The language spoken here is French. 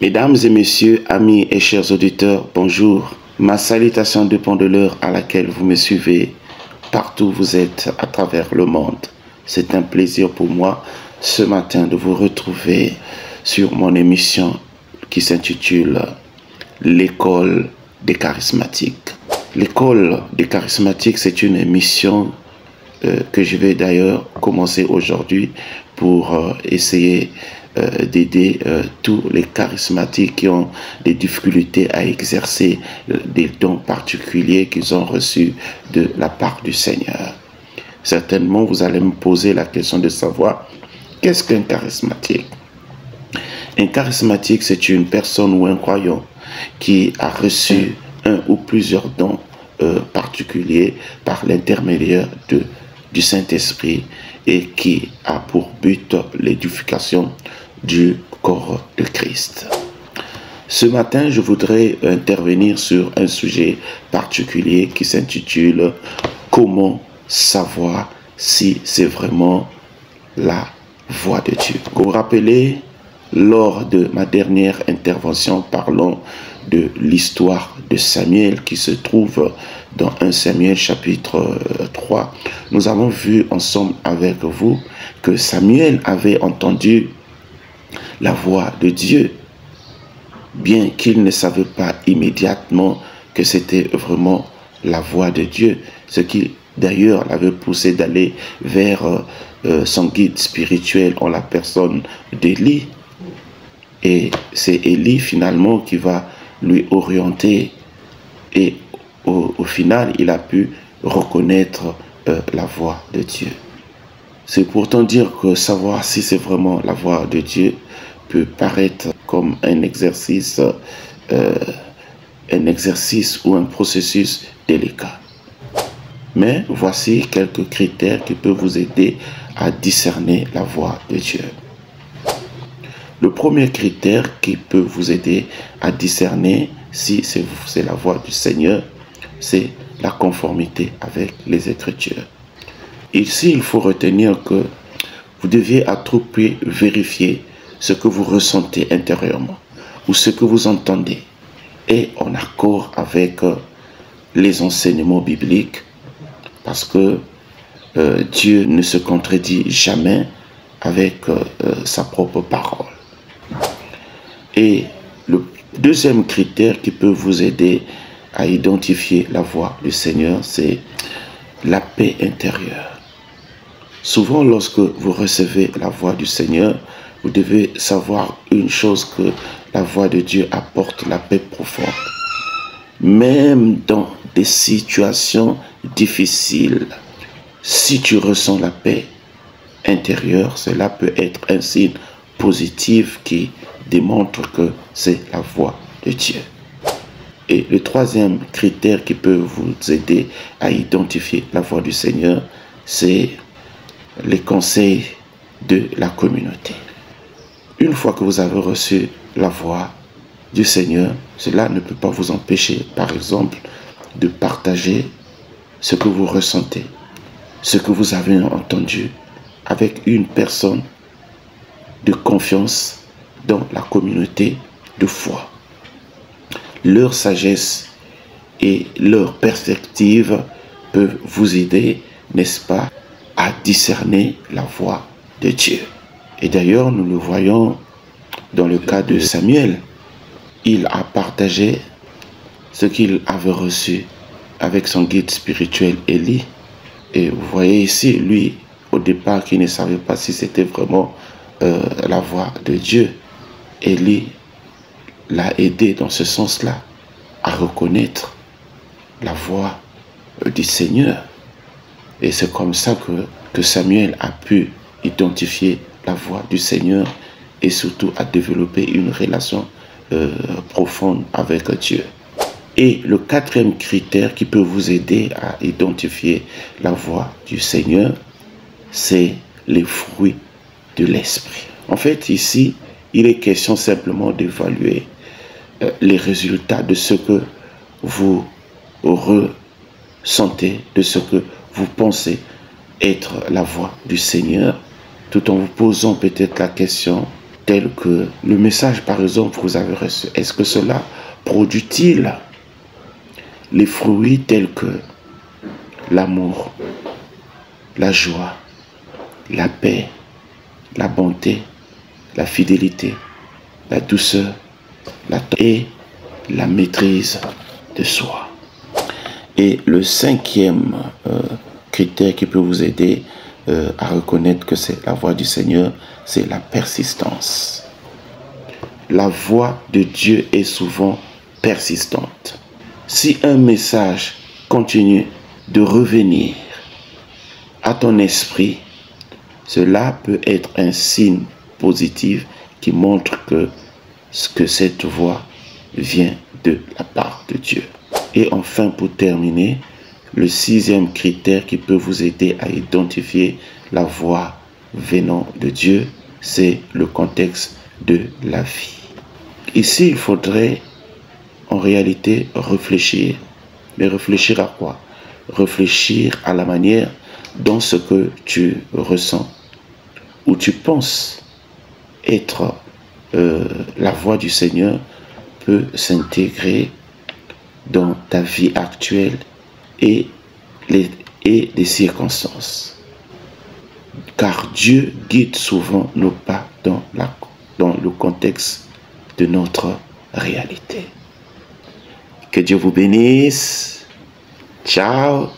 Mesdames et messieurs, amis et chers auditeurs, bonjour. Ma salutation dépend de l'heure à laquelle vous me suivez, partout où vous êtes à travers le monde. C'est un plaisir pour moi ce matin de vous retrouver sur mon émission qui s'intitule L'école des charismatiques. L'école des charismatiques, c'est une émission que je vais d'ailleurs commencer aujourd'hui pour essayer d'aider tous les charismatiques qui ont des difficultés à exercer des dons particuliers qu'ils ont reçus de la part du Seigneur. Certainement, vous allez me poser la question de savoir qu'est-ce qu'un charismatique? Un charismatique, c'est une personne ou un croyant qui a reçu un ou plusieurs dons particuliers par l'intermédiaire du Saint-Esprit et qui a pour but l'édification du corps de Christ. Ce matin, je voudrais intervenir sur un sujet particulier qui s'intitule « Comment savoir si c'est vraiment la voix de Dieu ?» Vous vous rappelez, lors de ma dernière intervention, parlons de l'histoire de Samuel qui se trouve dans 1 Samuel chapitre 3. Nous avons vu ensemble avec vous que Samuel avait entendu la voix de Dieu, bien qu'il ne savait pas immédiatement que c'était vraiment la voix de Dieu, ce qui d'ailleurs l'avait poussé d'aller vers son guide spirituel en la personne d'Élie. Et c'est Élie finalement qui va lui orienter et au final il a pu reconnaître la voix de Dieu. C'est pourtant dire que savoir si c'est vraiment la voix de Dieu peut paraître comme un exercice ou un processus délicat. Mais voici quelques critères qui peuvent vous aider à discerner la voix de Dieu. Le premier critère qui peut vous aider à discerner si c'est la voix du Seigneur, c'est la conformité avec les Écritures. Ici, il faut retenir que vous devez à tout prix vérifier ce que vous ressentez intérieurement ou ce que vous entendez est en accord avec les enseignements bibliques, parce que Dieu ne se contredit jamais avec sa propre parole. Et le deuxième critère qui peut vous aider à identifier la voix du Seigneur, c'est la paix intérieure. Souvent, lorsque vous recevez la voix du Seigneur, vous devez savoir une chose, que la voix de Dieu apporte la paix profonde. Même dans des situations difficiles, si tu ressens la paix intérieure, cela peut être un signe positif qui démontre que c'est la voix de Dieu. Et le troisième critère qui peut vous aider à identifier la voix du Seigneur, c'est les conseils de la communauté. Une fois que vous avez reçu la voix du Seigneur, cela ne peut pas vous empêcher, par exemple, de partager ce que vous ressentez, ce que vous avez entendu avec une personne de confiance dans la communauté de foi. Leur sagesse et leur perspective peuvent vous aider, n'est-ce pas, à discerner la voix de Dieu. Et d'ailleurs, nous le voyons dans le cas de Samuel. Il a partagé ce qu'il avait reçu avec son guide spirituel Élie. Et vous voyez ici, lui, au départ, qui ne savait pas si c'était vraiment la voix de Dieu. Élie l'a aidé dans ce sens-là à reconnaître la voix du Seigneur. Et c'est comme ça que Samuel a pu identifier la voix du Seigneur et surtout à développer une relation profonde avec Dieu. Et le quatrième critère qui peut vous aider à identifier la voix du Seigneur, c'est les fruits de l'esprit. En fait, ici, il est question simplement d'évaluer les résultats de ce que vous ressentez, de ce que vous pensez être la voix du Seigneur, tout en vous posant peut-être la question, tel que le message, par exemple, que vous avez reçu, est-ce que cela produit-il les fruits tels que l'amour, la joie, la paix, la bonté, la fidélité, la douceur, et la maîtrise de soi. Et le cinquième critère qui peut vous aider à reconnaître que c'est la voix du Seigneur, c'est la persistance. La voix de Dieu est souvent persistante. Si un message continue de revenir à ton esprit, cela peut être un signe positif qui montre que cette voix vient de la part de Dieu. Et enfin, pour terminer, le sixième critère qui peut vous aider à identifier la voix venant de Dieu, c'est le contexte de la vie. Ici, il faudrait en réalité réfléchir. Mais réfléchir à quoi? Réfléchir à la manière dont ce que tu ressens ou tu penses être la voix du Seigneur peut s'intégrer dans ta vie actuelle et les circonstances. Car Dieu guide souvent nos pas dans le contexte de notre réalité. Que Dieu vous bénisse. Ciao.